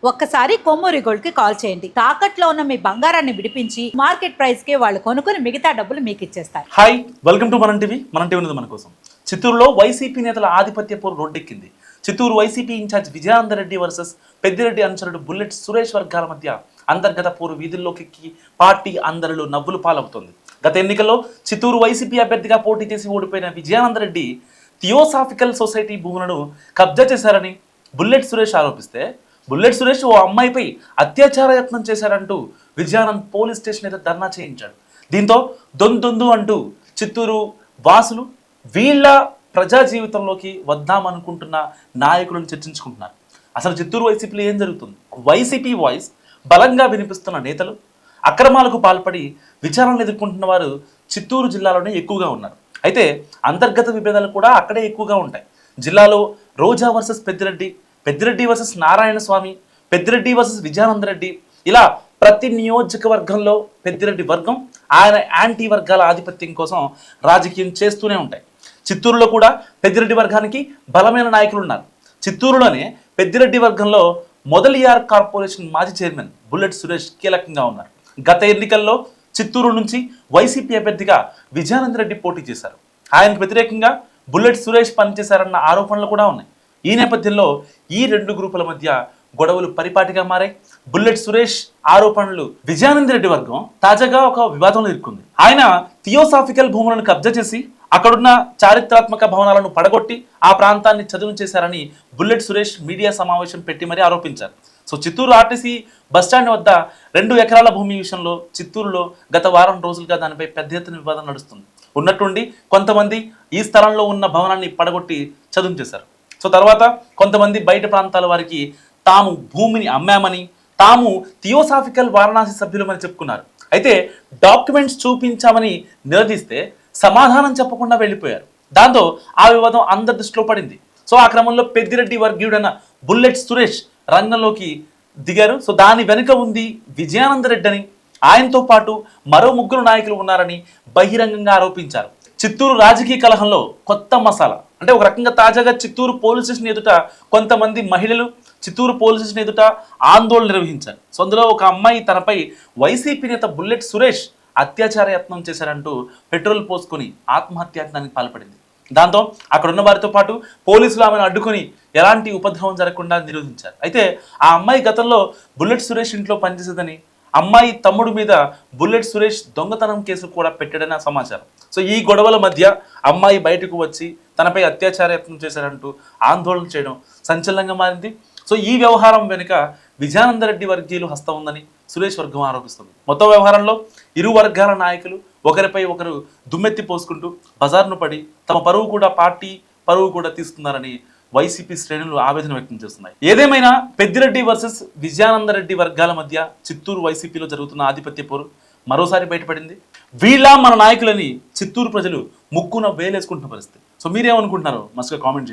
ఒక్కసారి కొమ్మూరి గోల్డ్ కి కాల్ చేయండి. తాకట్లో ఉన్న మీ బంగారాన్ని విడిపించి మార్కెట్ ప్రైస్ కి వాళ్ళు కొనుక్కుని మిగతా డబ్బులు మీకు ఇచ్చేస్తారు. హాయ్, వెల్కమ్ టు మన టీవీ ఉన్నది మన కోసం. చిత్తూరులో వైసీపీ నేతల ఆధిపత్య పోరు రోడ్డెక్కింది. Chittoor YCP in charge Vijayananda Reddy versus Peddireddy అనుచరుడు బుల్లెట్ సురేష్ వర్గాల మధ్య అంతర్గత పోరు వీధుల్లోకి పార్టీ అందరిలో నవ్వులు పాలవుతోంది. గత ఎన్నికల్లో చిత్తూరు వైసీపీ అభ్యర్థిగా పోటీ చేసి ఓడిపోయిన విజయానంద రెడ్డి థియోసాఫికల్ సొసైటీ భూములను కబ్జా చేశారని బుల్లెట్ సురేష్ ఆరోపిస్తే, బుల్లెట్ సురేష్ ఓ అమ్మాయిపై అత్యాచార యత్నం చేశారంటూ విజయానంద్ పోలీస్ స్టేషన్ మీద ధర్నా చేయించాడు. దీంతో దొందు అంటూ చిత్తూరు వాసులు వీళ్ళ ప్రజా జీవితంలోకి వద్దామనుకుంటున్న నాయకులను చర్చించుకుంటున్నారు. అసలు చిత్తూరు వైసీపీలో ఏం జరుగుతుంది? వైసీపీ వాయిస్ బలంగా వినిపిస్తున్న నేతలు అక్రమాలకు పాల్పడి విచారణలు ఎదుర్కొంటున్న వారు చిత్తూరు జిల్లాలోనే ఎక్కువగా ఉన్నారు. అయితే అంతర్గత విభేదాలు కూడా అక్కడే ఎక్కువగా ఉంటాయి. జిల్లాలో రోజా వర్సెస్ పెద్దిరెడ్డి వర్సెస్ నారాయణ స్వామి, పెద్దిరెడ్డి వర్సెస్ విజయానంద రెడ్డి, ఇలా ప్రతి నియోజకవర్గంలో పెద్దిరెడ్డి వర్గం ఆయన యాంటీ వర్గాల ఆధిపత్యం కోసం రాజకీయం చేస్తూనే ఉంటాయి. చిత్తూరులో కూడా పెద్దిరెడ్డి వర్గానికి బలమైన నాయకులు ఉన్నారు. చిత్తూరులోనే పెద్దిరెడ్డి వర్గంలో మొదలియార్ కార్పొరేషన్ మాజీ చైర్మన్ బుల్లెట్ సురేష్ కీలకంగా ఉన్నారు. గత ఎన్నికల్లో చిత్తూరు నుంచి వైసీపీ అభ్యర్థిగా విజయానంద రెడ్డి పోటీ చేశారు. ఆయనకు వ్యతిరేకంగా బుల్లెట్ సురేష్ పనిచేశారన్న ఆరోపణలు కూడా ఉన్నాయి. ఈ నేపథ్యంలో ఈ రెండు గ్రూపుల మధ్య గొడవలు పరిపాటిగా మారాయి. బుల్లెట్ సురేష్ ఆరోపణలు విజయానంద రెడ్డి వర్గం తాజాగా ఒక వివాదంలో ఇరుక్కుంది. ఆయన థియోసాఫికల్ భూములను కబ్జా చేసి అక్కడున్న చారిత్రాత్మక భవనాలను పడగొట్టి ఆ ప్రాంతాన్ని చదును చేశారని బుల్లెట్ సురేష్ మీడియా సమావేశం పెట్టి మరీ ఆరోపించారు. సో చిత్తూరు ఆర్టీసీ బస్టాండ్ వద్ద 2 ఎకరాల భూమి విషయంలో చిత్తూరులో గత వారం రోజులుగా దానిపై పెద్ద ఎత్తున వివాదం నడుస్తుంది. ఉన్నట్టుండి కొంతమంది ఈ స్థలంలో ఉన్న భవనాన్ని పడగొట్టి చదును చేశారు. సో తర్వాత కొంతమంది బయట ప్రాంతాల వారికి తాము భూమిని అమ్మామని, తాము థియోసాఫికల్ వారణాసి సభ్యులమని చెప్పుకున్నారు. అయితే డాక్యుమెంట్స్ చూపించామని నిలదీస్తే సమాధానం చెప్పకుండా వెళ్ళిపోయారు. దాంతో ఆ వివాదం అందరి దృష్టిలో పడింది. సో ఆ క్రమంలో పెద్దిరెడ్డి వర్గీయుడైన బుల్లెట్ సురేష్ రంగంలోకి దిగారు. సో దాని వెనుక ఉంది విజయానంద రెడ్డి అని, ఆయనతో పాటు మరో 3 నాయకులు ఉన్నారని బహిరంగంగా ఆరోపించారు. చిత్తూరు రాజకీయ కలహంలో కొత్త మసాలా అంటే ఒక రకంగా తాజాగా చిత్తూరు పోలీస్ స్టేషన్ ఎదుట కొంతమంది మహిళలు చిత్తూరు పోలీస్ స్టేషన్ ఎదుట ఆందోళన నిర్వహించారు. సో అందులో ఒక అమ్మాయి తనపై వైసీపీ నేత బుల్లెట్ సురేష్ అత్యాచార యత్నం చేశారంటూ పెట్రోల్ పోసుకొని ఆత్మహత్యాయత్నానికి పాల్పడింది. దాంతో అక్కడున్న వారితో పాటు పోలీసులు ఆమెను అడ్డుకొని ఎలాంటి ఉపద్రవం జరగకుండా నిరోధించారు. అయితే ఆ అమ్మాయి గతంలో బుల్లెట్ సురేష్ ఇంట్లో పనిచేసేదని, అమ్మాయి తమ్ముడు మీద బుల్లెట్ సురేష్ దొంగతనం కేసు కూడా పెట్టాడని సమాచారం. సో ఈ గొడవల మధ్య అమ్మాయి బయటకు వచ్చి తనపై అత్యాచార యత్నం చేశారంటూ ఆందోళన చేయడం సంచలనంగా మారింది. సో ఈ వ్యవహారం వెనుక విజయానంద రెడ్డి వర్గీయులు హస్తం ఉందని సురేష్ వర్గం ఆరోపిస్తుంది. మొత్తం వ్యవహారంలో ఇరు వర్గాల నాయకులు ఒకరిపై ఒకరు దుమ్మెత్తి పోసుకుంటూ బజార్ను పడి తమ పార్టీ పరువు కూడా తీస్తున్నారని వైసీపీ శ్రేణులు ఆవేదన వ్యక్తం చేస్తున్నాయి. ఏదేమైనా పెద్దిరెడ్డి వర్సెస్ విజయానంద రెడ్డి వర్గాల మధ్య చిత్తూరు వైసీపీలో జరుగుతున్న ఆధిపత్య పోరు మరోసారి బయటపడింది. వీళ్ళ మన నాయకులని చిత్తూరు ప్రజలు ముక్కున వేలేసుకుంటున్న పరిస్థితి. సో మీరేమనుకుంటున్నారో మస్తుగా కామెంట్ చేయండి.